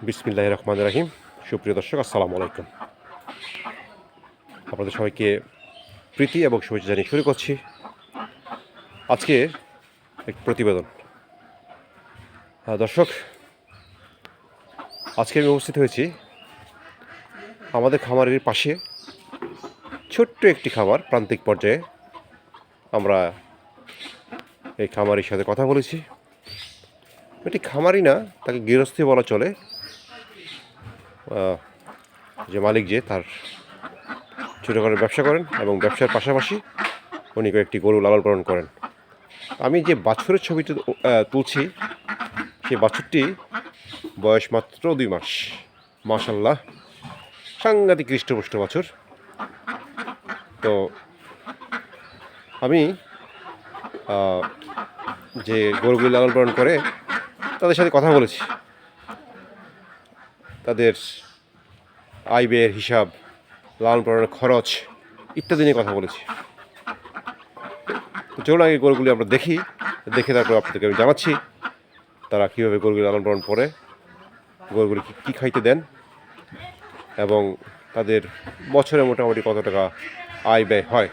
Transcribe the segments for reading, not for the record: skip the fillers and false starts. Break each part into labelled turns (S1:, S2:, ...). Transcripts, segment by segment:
S1: বিসমিল্লাহির রহমানির রহিম। সুপ্রিয় দর্শক, আসসালামু আলাইকুম। আপনাদের সবাইকে প্রীতি এবং শুভেচ্ছা জানিয়ে শুরু করছি আজকের এক প্রতিবেদন। দর্শক, আজকে আমি উপস্থিত হয়েছি আমাদের খামারের পাশে ছোট্ট একটি খামার, প্রান্তিক পর্যায়ে। আমরা এই খামারির সাথে কথা বলেছি। এটি খামারই না, তাকে গৃহস্থী বলা চলে। যে মালিক তার ছোটোখাটো ব্যবসা করেন এবং ব্যবসার পাশাপাশি উনি কয়েকটি গরু লালন পালন করেন। আমি যে বাছুরের ছবিটি তুলছি, সেই বাছুরটি বয়স মাত্র 2 মাস। মাশাল্লাহ, সাংঘাতিক হৃষ্টপুষ্ট বাছুর। তো আমি যে গরুগুলি লালন পালন করে তাদের সাথে কথা বলেছি, তাদের আয় ব্যয়ের হিসাব, লালন পালনের খরচ ইত্যাদি নিয়ে কথা বলেছি। তো চলুন আগে গরুগুলি আমরা দেখে তারপর আপনাদেরকে আমি জানাচ্ছি তারা কীভাবে গরুগুলি লালন পালন করে, গরুগুলি কী খাইতে দেন এবং তাদের বছরে মোটামুটি কত টাকা আয় ব্যয় হয়।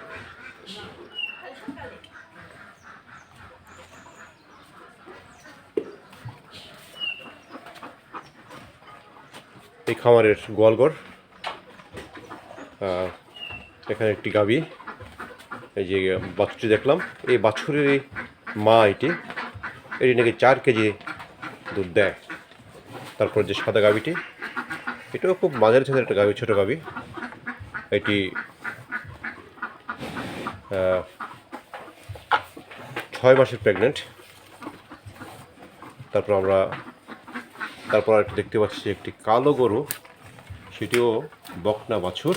S1: এই খামারের গোয়ালঘর, এখানে একটি গাভী, এই যে বাছুরটি দেখলাম, এই বাছুরেরই মা এটি নাকি 4 কেজি দুধ দেয়। তারপর যে সাদা গাভীটি, এটাও খুব মাঝারি সাইজের একটা গাভী, ছোটো গাভী। এটি 6 মাসের প্রেগনেন্ট। তারপর একটু দেখতে পাচ্ছি একটি কালো গরু, সেটিও বকনা বাছুর।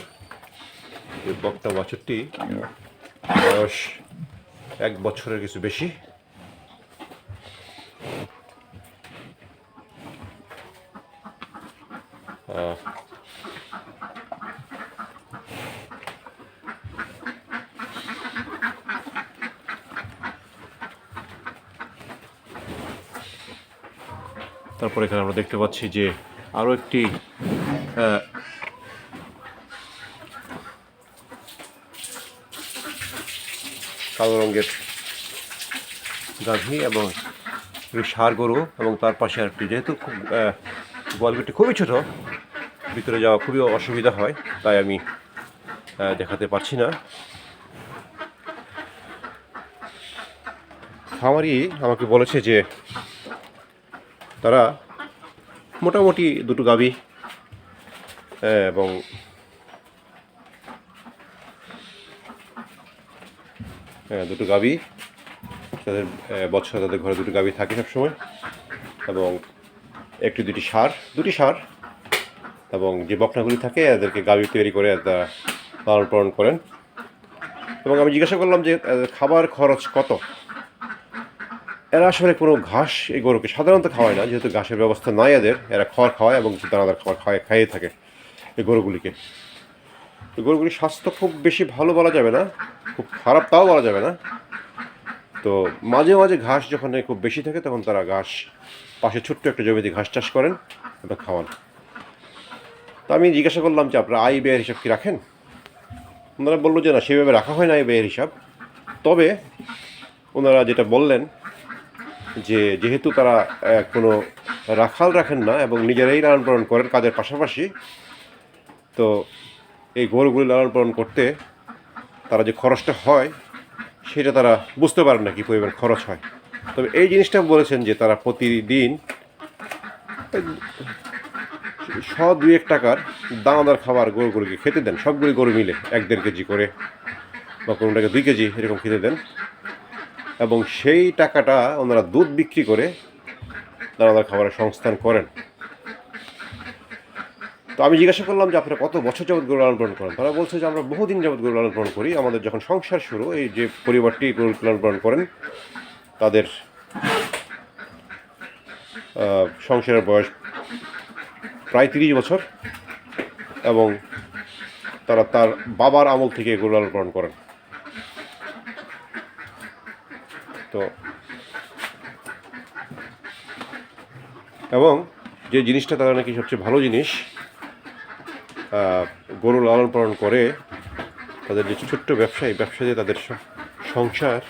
S1: এই বকনা বাছুরটি বয়স 1 বছরের কিছু বেশি। তারপর এখানে আমরা দেখতে পাচ্ছি যে আরও একটি কালো রঙের গাভী এবং ষাঁড় গরু, এবং তার পাশে আরেকটি, যেহেতু খুব গোয়ালঘরটি খুবই ছোট, ভিতরে যাওয়া খুবই অসুবিধা হয়, তাই আমি দেখাতে পারছি না। খামারি আমাকে বলেছে যে তারা মোটামুটি 2টো গাভী এবং দুটো গাভী, তাদের বছরে তাদের ঘরে 2টো গাভী থাকে সবসময়, এবং দুটি ষাঁড় এবং যে বকনাগুলি থাকে এদেরকে গাভী তৈরি করে লালন পালন করেন। এবং আমি জিজ্ঞাসা করলাম যে খাবার খরচ কত। এরা আসলে কোনো ঘাস এই গরুকে সাধারণত খাওয়ায় না, যেহেতু ঘাসের ব্যবস্থা নাই এরা খড় খাওয়ায় এবং দানাদার খাবার খাইয়ে থাকে এই গরুগুলিকে। গরুগুলির স্বাস্থ্য খুব বেশি ভালো বলা যাবে না, খুব খারাপ তাও বলা যাবে না। তো মাঝে মাঝে ঘাস যখন খুব বেশি থাকে তখন তারা ঘাস পাশে ছোট্ট একটা জমিতে ঘাস চাষ করেন এবং খাওয়ান। তো আমি জিজ্ঞাসা করলাম যে আপনারা আয় ব্যয়ের হিসাব কি রাখেন? ওনারা বললো যে না, সেভাবে রাখা হয় না আয় ব্যয়ের হিসাব। তবে ওনারা যেটা বললেন যে যেহেতু তারা কোনো রাখাল রাখেন না এবং নিজেরাই লালন পালন করেন কাজের পাশাপাশি, তো এই গরুগুলি লালন পালন করতে তারা যে খরচটা হয় সেটা তারা বুঝতে পারেন না কী পরিমাণ খরচ হয়। তবে এই জিনিসটা বলেছেন যে তারা প্রতিদিন 100-200 টাকার দানাদার খাবার গরুগুলিকে খেতে দেন, সবগুলি গরু মিলে 1-1.5 কেজি করে বা কোনোটাকে 2 কেজি এরকম খেতে দেন, এবং সেই টাকাটা ওনারা দুধ বিক্রি করে দানাদার খাবারের সংস্থান করেন। তো আমি জিজ্ঞাসা করলাম যে আপনারা কত বছর যাবৎ গরু লালন পালন করেন? তারা বলছে যে আমরা বহুদিন যাবৎ গরু লালন পালন করি। আমাদের যখন সংসার শুরু, এই যে পরিবারটি গরু লালন পালন করেন, তাদের সংসারের বয়স প্রায় 30 বছর, এবং তারা তার বাবার আমল থেকে গরু লালন পালন করেন। তো এবং যে জিনিসটা তারা নাকি সবচেয়ে ভালো জিনিস, গরু লালন পালন করে তাদের যে ছোট্ট ব্যবসা, এই ব্যবসা দিয়ে তাদের সংসার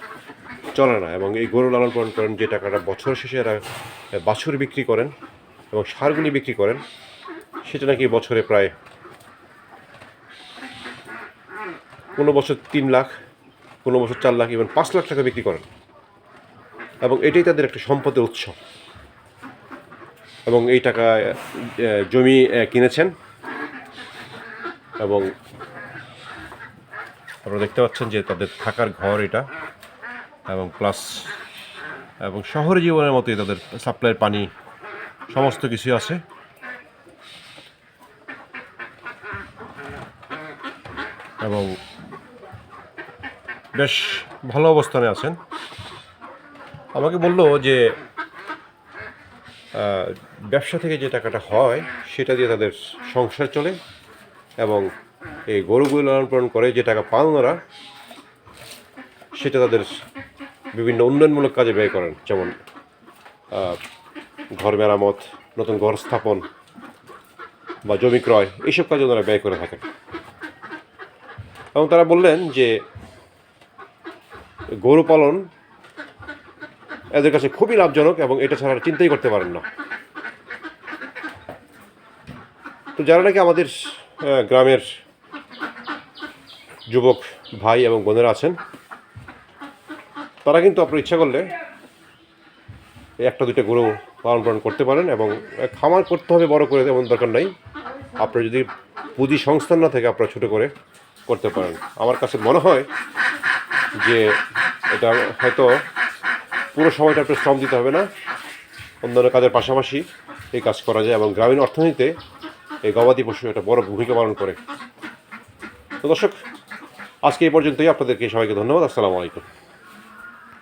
S1: চলে না। এবং এই গরু লালন পালন করেন যে টাকাটা বছর শেষে এরা বাছুর বিক্রি করেন এবং সারগুলি বিক্রি করেন, সেটা নাকি বছরে প্রায় কোনো বছর 3 লাখ, কোনো বছর 4 লাখ, ইভেন 5 লাখ টাকা বিক্রি করেন। এবং এটাই তাদের একটা সম্পদের উৎস। এবং এই টাকা জমি কিনেছেন এবং আপনারা দেখতে পাচ্ছেন যে তাদের থাকার ঘর এটা, এবং প্লাস এবং শহরে জীবনের মতোই তাদের সাপ্লাইয়ের পানি সমস্ত কিছু আছে। এবং বেশ ভালো অবস্থানে আছেন। আমাকে বললো যে ব্যবসা থেকে যে টাকাটা হয় সেটা দিয়ে তাদের সংসার চলে, এবং এই গরুগুলো লালন পালন করে যে টাকা পান ওনারা সেটা তাদের বিভিন্ন উন্নয়নমূলক কাজে ব্যয় করেন, যেমন ঘর মেরামত, নতুন ঘর স্থাপন বা জমি ক্রয়, এইসব কাজে ওনারা ব্যয় করে থাকেন। এবং তারা বললেন যে গরু পালন এদের কাছে খুবই লাভজনক এবং এটা ছাড়া চিন্তাই করতে পারেন না। তো যারা নাকি আমাদের গ্রামের যুবক ভাই এবং বোনেরা আছেন, তারা কিন্তু আপনার ইচ্ছা করলে 1-2টা গরু লালন পালন করতে পারেন। এবং খামার করতে হবে বড় করে, এমন দরকার নাই। আপনার যদি পুঁজি সংস্থান না থাকে, আপনারা ছোটো করে করতে পারেন। আমার কাছে মনে হয় যে এটা হয়তো পুরো সময়টা আপনার শ্রম দিতে হবে না, অন্যান্য কাজের পাশাপাশি এই কাজ করা যায়, এবং গ্রামীণ অর্থনীতিতে এই গবাদি পশু একটা বড় ভূমিকা পালন করে। তো দর্শক, আজকে এই পর্যন্তই। আপনাদেরকে সবাইকে ধন্যবাদ। আসসালামু আলাইকুম।